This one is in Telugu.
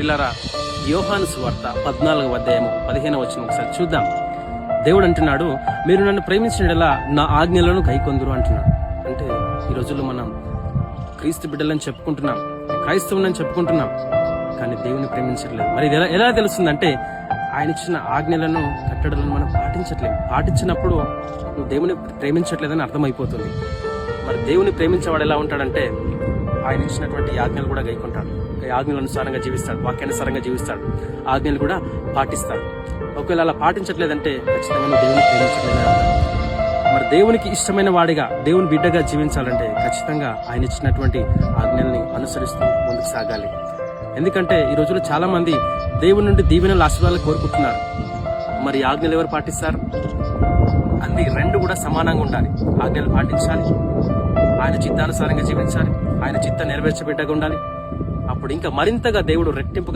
పిల్లరా, యోహాను సువార్త 14వ అధ్యాయము 15వ వచనం ఒకసారి చూద్దాం. దేవుడు అంటున్నాడు, మీరు నన్ను ప్రేమించినలా నా ఆజ్ఞలను గైకొందురు అంటున్నాడు. అంటే ఈ రోజుల్లో మనం క్రీస్తు బిడ్డలని చెప్పుకుంటున్నాం, క్రైస్తవులని చెప్పుకుంటున్నాం, కానీ దేవుని ప్రేమించట్లేదు. మరి ఇది ఎలా తెలుస్తుందంటే ఆయన ఇచ్చిన ఆజ్ఞలను కట్టడలను మనం పాటించట్లేదు. పాటించినప్పుడు నువ్వు దేవుని ప్రేమించట్లేదని అర్థమైపోతుంది. మరి దేవుని ప్రేమించేవాడు ఎలా ఉంటాడంటే ఆయన ఇచ్చినటువంటి ఆజ్ఞలు కూడా గైకుంటాడు, ఆజ్ఞల అనుసారంగా జీవిస్తాడు, వాక్యానుసారంగా జీవిస్తాడు, ఆజ్ఞలు కూడా పాటిస్తాడు. ఒకవేళ అలా పాటించట్లేదంటే ఖచ్చితంగా నువ్వు దేవుని ప్రేమించట్లేదని అర్థం. మరి దేవునికి ఇష్టమైన వాడిగా, దేవుని బిడ్డగా జీవించాలంటే ఖచ్చితంగా ఆయన ఇచ్చినటువంటి ఆజ్ఞల్ని అనుసరిస్తూ ముందుకు సాగాలి. ఎందుకంటే ఈ రోజుల్లో చాలా మంది దేవుని నుండి దీవెనలు ఆశీర్వాదాలు కోరుకుంటున్నారు. మరి ఆజ్ఞలు ఎవరు పాటిస్తారు? అన్ని రెండు కూడా సమానంగా ఉండాలి. ఆజ్ఞలు పాటించాలి, ఆయన చిత్తానుసారంగా జీవించాలి, ఆయన చిత్తం నెరవేర్చే బిడ్డగా ఉండాలి. అప్పుడు ఇంకా మరింతగా దేవుడు రెట్టింపుగా